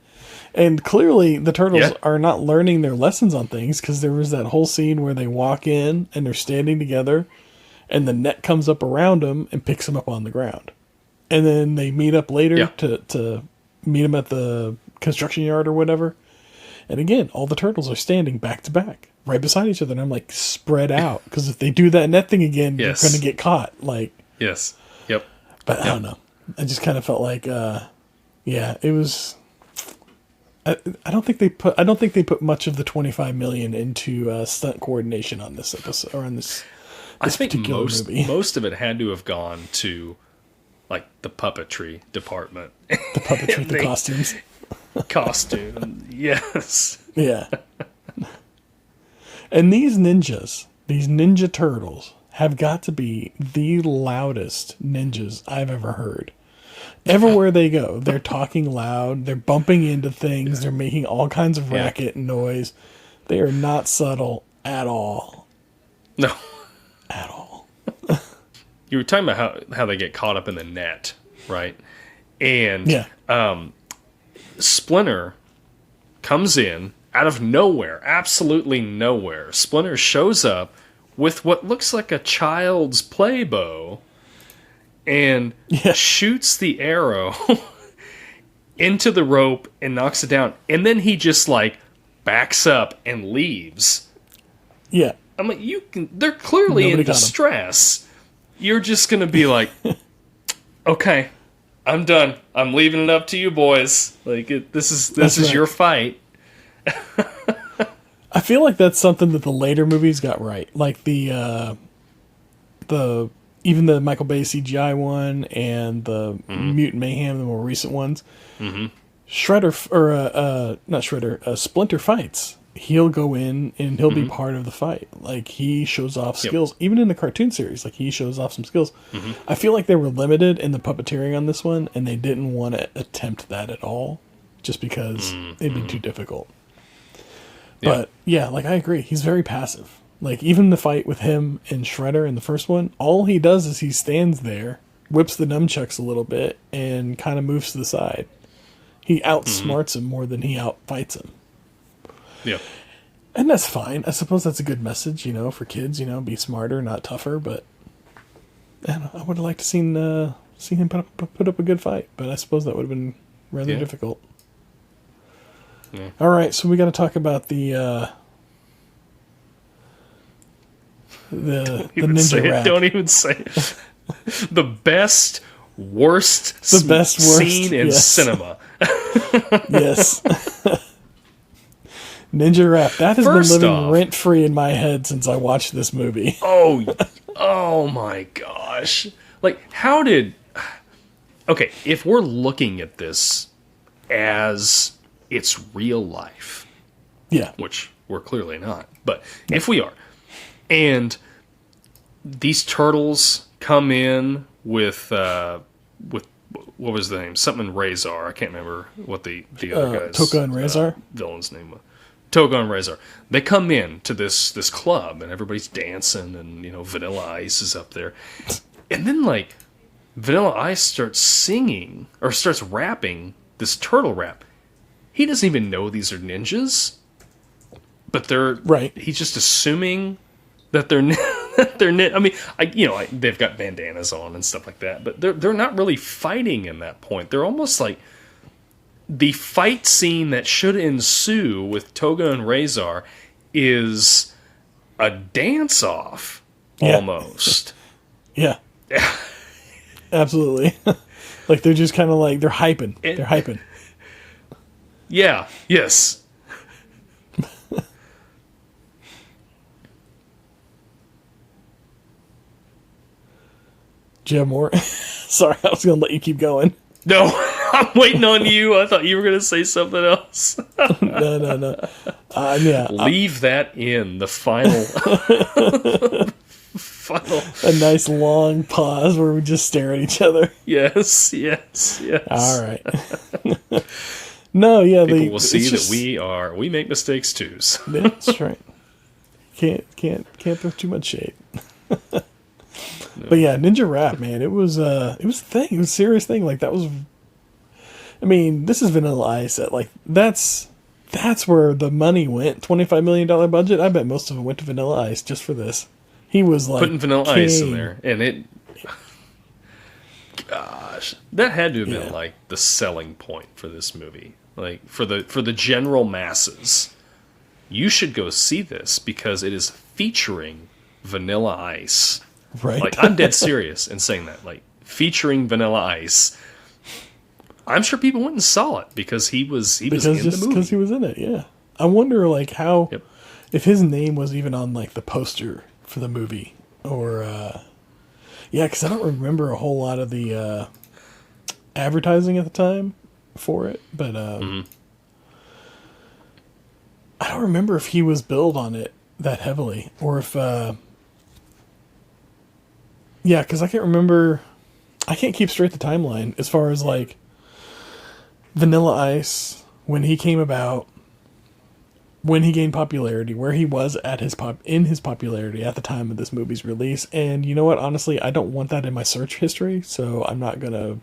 S1: And clearly the Turtles are not learning their lessons on things, because there was that whole scene where they walk in and they're standing together, and the net comes up around them and picks them up on the ground. And then they meet up later to meet them at the construction yard or whatever. And again, all the turtles are standing back to back, right beside each other. And I'm like, spread out. Because if they do that net thing again, you're going to get caught. Like,
S2: yes. Yep.
S1: But I don't know. I just kind of felt like, it was... I don't think they put much of the $25 million into stunt coordination on this episode, or on this
S2: I think
S1: movie.
S2: Most of it had to have gone to, like, the puppetry department.
S1: The puppetry, the costumes.
S2: Costume, yes.
S1: Yeah. And these Ninja Turtles, have got to be the loudest ninjas I've ever heard. Everywhere they go, they're talking loud, they're bumping into things, they're making all kinds of racket and noise. They are not subtle at all.
S2: No.
S1: At all.
S2: You were talking about how they get caught up in the net, right? And Splinter comes in out of nowhere, absolutely nowhere. Splinter shows up with what looks like a child's play bow and shoots the arrow into the rope and knocks it down. And then he just, like, backs up and leaves.
S1: Yeah.
S2: I'm like, they're clearly in distress. You're just going to be like, okay, I'm done. I'm leaving it up to you boys. Like this is
S1: right.
S2: your fight.
S1: I feel like that's something that the later movies got right. Like the even the Michael Bay CGI one and the Mutant Mayhem, the more recent ones. Mm-hmm. Shredder, or not Shredder, Splinter fights. He'll go in and he'll be part of the fight. Like, he shows off skills. Even in the cartoon series, like, he shows off some skills. I feel like they were limited in the puppeteering on this one, and they didn't want to attempt that at all, just because it'd be too difficult. But, yeah, like, I agree. He's very passive. Like, even the fight with him and Shredder in the first one, all he does is he stands there, whips the nunchucks a little bit, and kind of moves to the side. He outsmarts him more than he outfights him.
S2: Yeah.
S1: And that's fine. I suppose that's a good message, for kids, be smarter, not tougher, but I would have liked to seen him put up a good fight, but I suppose that would have been rather difficult. Yeah. All right, so we got to talk about the ninja rap.
S2: Don't even say it. The best worst scene in cinema.
S1: Yes. Ninja rap. That has been living rent-free in my head since I watched this movie.
S2: Oh my gosh. Like, okay, if we're looking at this as it's real life.
S1: Yeah.
S2: Which we're clearly not. But if we are, and these turtles come in with what was the name? Something Razor. I can't remember what the other guy's
S1: Toka and Razor?
S2: Villain's name was. Toga and Razor. They come in to this club and everybody's dancing and Vanilla Ice is up there. And then like Vanilla Ice starts singing or starts rapping this turtle rap. He doesn't even know these are ninjas. But he's just assuming that they're I mean, they've got bandanas on and stuff like that, but they're not really fighting in that point. They're almost like the fight scene that should ensue with Toga and Razor is a dance-off, almost.
S1: Yeah. Absolutely. Like, they're just kind of like, they're hyping. They're hyping.
S2: Yeah, yes.
S1: Do you have more? Sorry, I was going to let you keep going.
S2: No, I'm waiting on you. I thought you were going to say something else.
S1: No. Yeah.
S2: Leave that in the final.
S1: A nice long pause where we just stare at each other.
S2: Yes.
S1: All right. No, yeah.
S2: People will see that we make mistakes too. So.
S1: Yeah, that's right. Can't throw too much shade. No. But yeah, Ninja Rap, man, it was a thing. It was a serious thing. Like, that was, I mean, this is Vanilla Ice. That's where the money went. $25 million budget. I bet most of it went to Vanilla Ice just for this. He was like
S2: putting Vanilla Ice in there, and gosh, that had to have been like the selling point for this movie. Like, for the general masses, you should go see this because it is featuring Vanilla Ice.
S1: Right.
S2: Like, I'm dead serious in saying that. Like, featuring Vanilla Ice. I'm sure people went and saw it because he was in the movie.
S1: Because he was in it, yeah. I wonder, like, how... Yep. If his name was even on, like, the poster for the movie. Or, yeah, because I don't remember a whole lot of the advertising at the time for it. But, I don't remember if he was billed on it that heavily. Or if... Yeah, because I can't remember... I can't keep straight the timeline as far as, like, Vanilla Ice, when he came about, when he gained popularity, where he was at in his popularity at the time of this movie's release. And you know what? Honestly, I don't want that in my search history, so I'm not going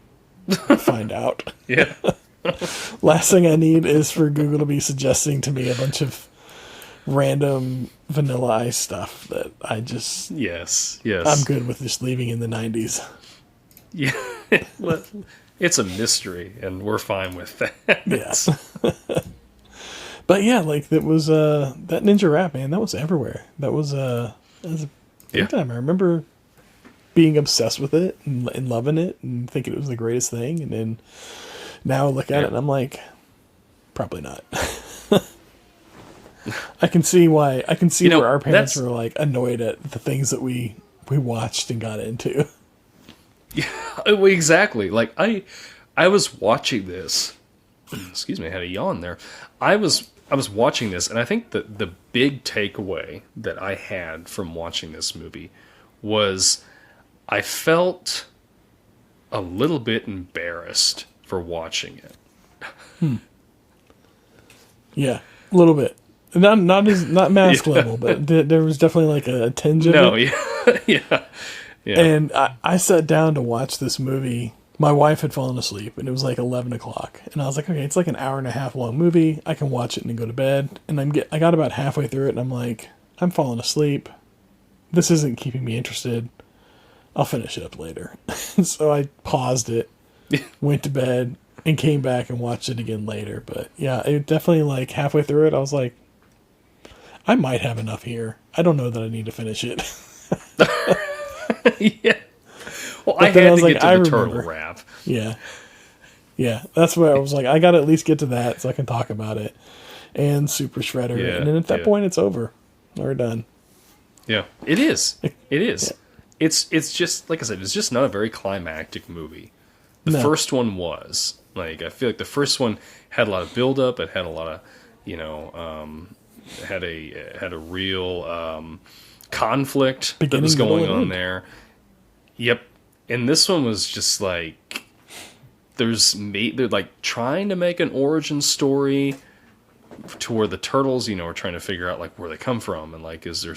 S1: to find out.
S2: Yeah.
S1: Last thing I need is for Google to be suggesting to me a bunch of random Vanilla Ice stuff that I just...
S2: Yes.
S1: I'm good with just leaving in the 90s.
S2: Yeah. It's a mystery, and we're fine with that.
S1: Yeah. But yeah, like, that was that Ninja Rap, man, that was everywhere. That was a big time. I remember being obsessed with it and loving it and thinking it was the greatest thing. And then now I look at it and I'm like, probably not. I can see why. I can see where our parents were like annoyed at the things that we watched and got into.
S2: Yeah, well, exactly. Like I was watching this. Excuse me, I had a yawn there. I was watching this, and I think that the big takeaway that I had from watching this movie was I felt a little bit embarrassed for watching it.
S1: Yeah, a little bit. Not mask level, but there was definitely like a tinge of it.
S2: Yeah.
S1: And I sat down to watch this movie. My wife had fallen asleep, and it was like 11 o'clock. And I was like, okay, it's like an hour and a half long movie. I can watch it and then go to bed. And I got about halfway through it, and I'm like, I'm falling asleep. This isn't keeping me interested. I'll finish it up later. So I paused it, went to bed, and came back and watched it again later. But yeah, it definitely, like, halfway through it, I was like, I might have enough here. I don't know that I need to finish it.
S2: Yeah. Well, I had to get to the turtle rap.
S1: Yeah. Yeah, that's where I was like, I got to at least get to that so I can talk about it. And Super Shredder.
S2: Yeah,
S1: and then at that point, it's over. We're done.
S2: Yeah, it is. It is. Yeah. It's just, like I said, it's just not a very climactic movie. The first one was. Like, I feel like the first one had a lot of build-up. It had a lot of, had a real conflict that was going on there. Yep. And this one was just like, they're like trying to make an origin story to where the turtles, are trying to figure out like where they come from, and like, is there,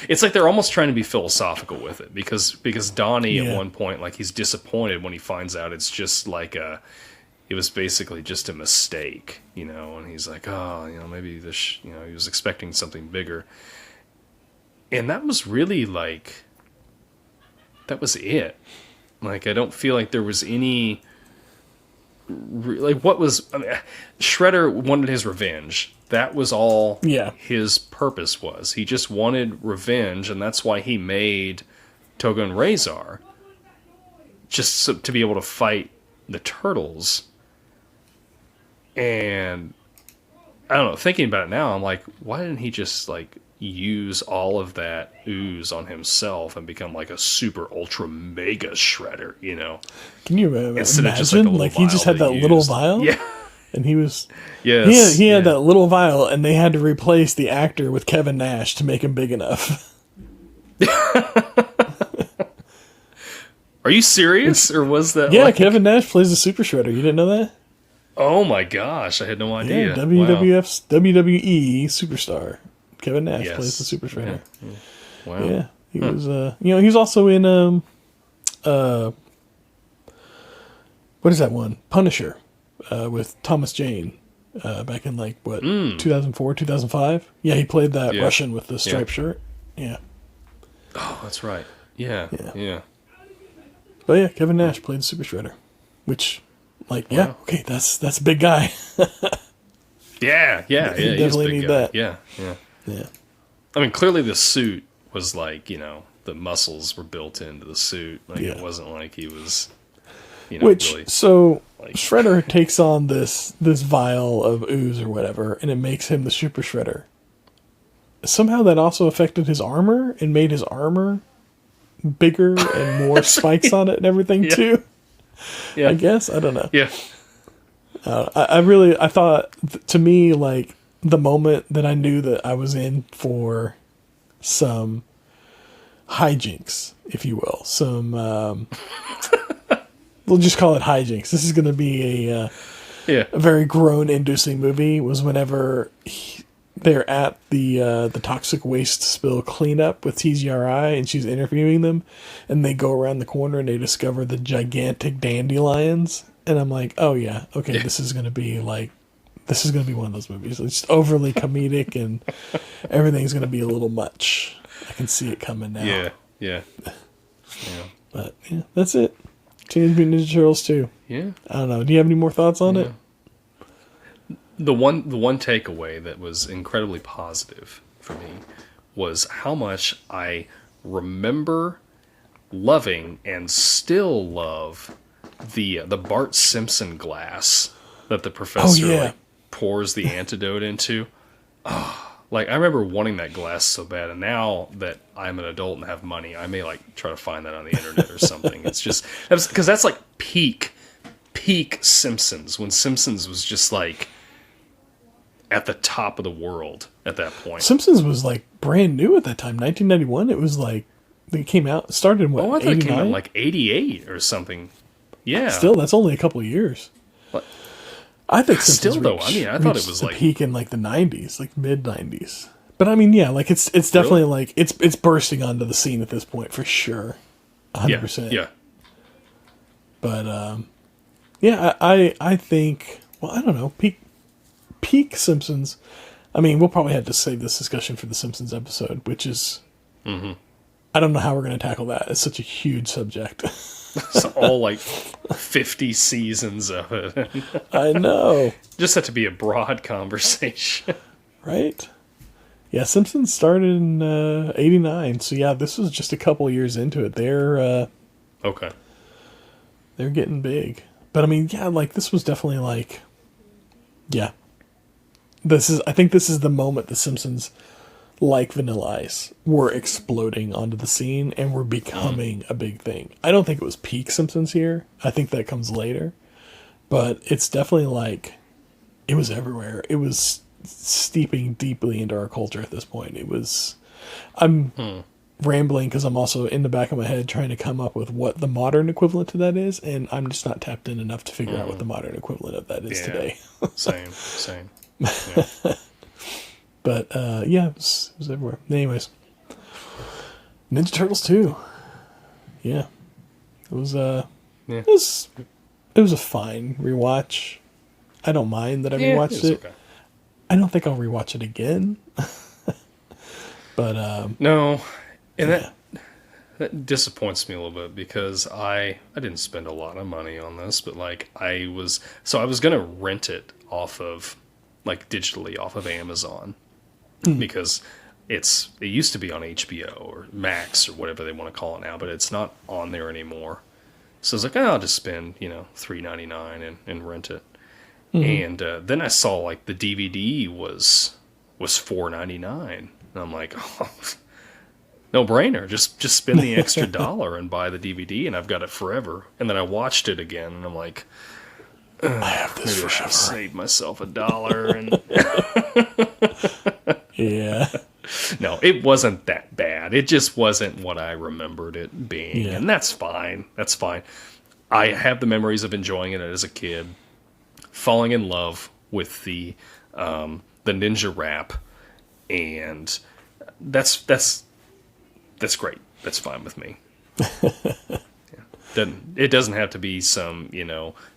S2: it's like they're almost trying to be philosophical with it because Donnie at one point, like, he's disappointed when he finds out it's just like it was basically just a mistake, and he's like, oh, maybe this, he was expecting something bigger. And that was really like, that was it. Like, I don't feel like there was any, like, Shredder wanted his revenge. That was all his purpose was. He just wanted revenge, and that's why he made Toga and Razor, just to be able to fight the turtles. And I don't know, thinking about it now, I'm like, why didn't he just, like, use all of that ooze on himself and become like a super ultra mega shredder,
S1: Can you imagine? Just like he just had that little vial?
S2: Yeah.
S1: And he was...
S2: Yes.
S1: He had that little vial, and they had to replace the actor with Kevin Nash to make him big enough.
S2: Are you serious? Or was that
S1: Kevin Nash plays the Super Shredder. You didn't know that?
S2: Oh my gosh, I had no idea.
S1: Yeah, WWF's WWE superstar. Kevin Nash plays the Super Shredder.
S2: Yeah. Wow.
S1: Yeah, he was. He was also in what is that one? Punisher, with Thomas Jane, back in like 2004, 2005. Yeah, he played that Russian with the striped shirt. Yeah.
S2: Oh, that's right. Yeah.
S1: But yeah, Kevin Nash played the Super Shredder, which, like, okay, that's a big guy.
S2: Yeah.
S1: You definitely need that.
S2: Yeah.
S1: Yeah.
S2: I mean, clearly the suit was like, the muscles were built into the suit. Like, it wasn't like he was, really,
S1: so, like, Shredder takes on this vial of ooze or whatever, and it makes him the Super Shredder. Somehow that also affected his armor and made his armor bigger and more spikes on it and everything, too. Yeah. I guess. I don't know.
S2: Yeah.
S1: I thought, to me, like, the moment that I knew that I was in for some hijinks, if you will. Some, we'll just call it hijinks. This is going to be a very groan-inducing movie, was whenever they're at the toxic waste spill cleanup with TGRI, and she's interviewing them, and they go around the corner and they discover the gigantic dandelions. And I'm like, oh yeah, okay, this is going to be like, this is going to be one of those movies. It's overly comedic, and everything's going to be a little much. I can see it coming now.
S2: Yeah.
S1: But yeah, that's it. Teenage Mutant Ninja Turtles 2.
S2: Yeah.
S1: I don't know. Do you have any more thoughts on it?
S2: The one takeaway that was incredibly positive for me was how much I remember loving and still love the Bart Simpson glass that the professor like, pours the antidote into. Like, I remember wanting that glass so bad, and now that I'm an adult and have money, I may, like, try to find that on the internet or something. It's just, because that's, like, peak Simpsons, when Simpsons was just, like, at the top of the world at that point.
S1: Simpsons was, like, brand new at that time. 1991, it was, like, it came out, started in, what,
S2: I thought
S1: 89?
S2: it came out, like, 88 or something. Yeah.
S1: Still, that's only a couple of years.
S2: What?
S1: I think Simpsons
S2: Still, though, I mean, I thought it was,
S1: the
S2: like...
S1: peak in, like, the 90s, like, mid-90s. But, I mean, yeah, like, it's definitely, like, it's bursting onto the scene at this point, for sure. 100%.
S2: Yeah.
S1: But, yeah, I think, well, I don't know, peak Simpsons. I mean, we'll probably have to save this discussion for the Simpsons episode, which is, I don't know how we're going to tackle that. It's such a huge subject.
S2: It's all, like, 50 seasons of it.
S1: I know.
S2: Just had to be a broad conversation.
S1: Right? Yeah, Simpsons started in 89, so yeah, this was just a couple years into it. They're
S2: Okay.
S1: They're getting big. But I mean, yeah, like this was definitely like, yeah. I think this is the moment the Simpsons, like Vanilla Ice, were exploding onto the scene and were becoming a big thing. I don't think it was peak Simpsons here. I think that comes later. But it's definitely like, it was everywhere. It was steeping deeply into our culture at this point. It was, I'm rambling because I'm also in the back of my head trying to come up with what the modern equivalent to that is, and I'm just not tapped in enough to figure out what the modern equivalent of that is today.
S2: Same.
S1: Yeah. But yeah, it was everywhere. Anyways, Ninja Turtles 2. Yeah, it was it was a fine rewatch. I don't mind that I rewatched it. Okay. I don't think I'll rewatch it again. But
S2: no, and that disappoints me a little bit because I didn't spend a lot of money on this, but like I was gonna rent it off of like digitally off of Amazon because it used to be on HBO or Max or whatever they want to call it now, but it's not on there anymore. So I was like, I'll just spend $3.99 and rent it. And then I saw like the DVD was $4.99, and I'm like, oh, no brainer. Just spend the extra $1 and buy the DVD, and I've got it forever. And then I watched it again, and I'm like,
S1: I have this
S2: maybe
S1: forever.
S2: I should save myself $1. And
S1: yeah,
S2: no, it wasn't that bad. It just wasn't what I remembered it being, and that's fine. That's fine. I have the memories of enjoying it as a kid. Falling in love with the ninja rap, and that's great. That's fine with me. It doesn't have to be some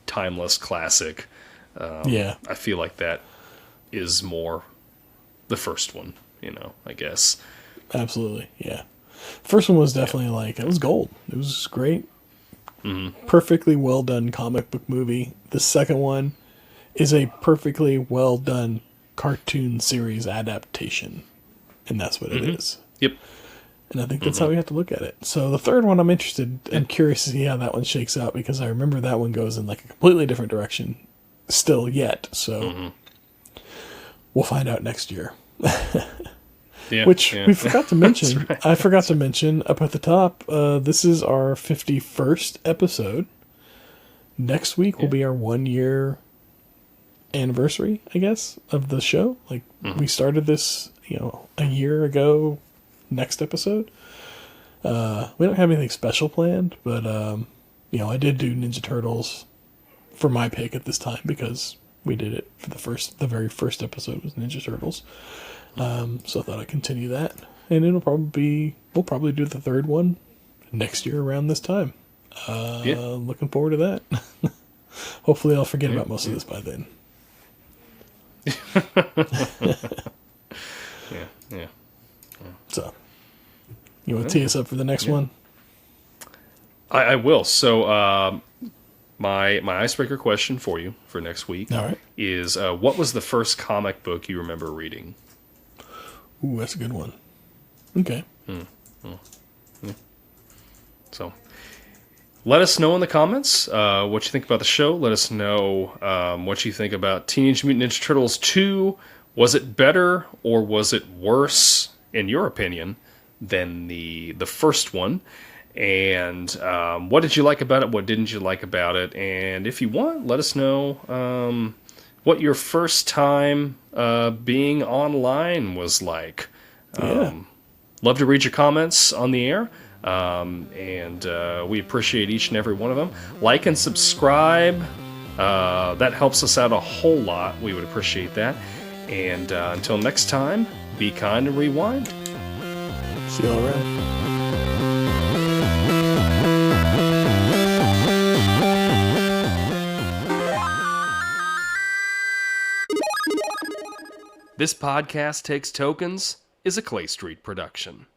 S2: timeless classic. I feel like that is more the first one. I guess.
S1: Absolutely, yeah. First one was definitely like, it was gold. It was great. Perfectly well done comic book movie. The second one is a perfectly well done cartoon series adaptation, and that's what it is.
S2: Yep.
S1: And I think that's how we have to look at it. So the third one, I'm interested and curious to see how that one shakes out, because I remember that one goes in like a completely different direction still yet. So we'll find out next year. Which we forgot to mention. Right. I forgot to mention up at the top, this is our 51st episode. Next week will be our 1 year anniversary, I guess, of the show. Like we started this, a year ago next episode. We don't have anything special planned, but I did do Ninja Turtles for my pick at this time because we did it for the very first episode was Ninja Turtles. So I thought I'd continue that, and we'll probably do the third one next year around this time. Looking forward to that. Hopefully I'll forget about most of this by then.
S2: Yeah.
S1: So, you want to tee us up for the next one?
S2: I will. So, my icebreaker question for you for next week is, what was the first comic book you remember reading?
S1: Ooh, that's a good one. Okay.
S2: So let us know in the comments what you think about the show. Let us know what you think about Teenage Mutant Ninja Turtles 2. Was it better or was it worse, in your opinion, than the first one? And what did you like about it? What didn't you like about it? And if you want, let us know what your first time being online was like. Love to read your comments on the air. And we appreciate each and every one of them. Like and subscribe. That helps us out a whole lot. We would appreciate that. And until next time, be kind and rewind.
S1: See you all around.
S2: This podcast Takes Tokens is a Clay Street production.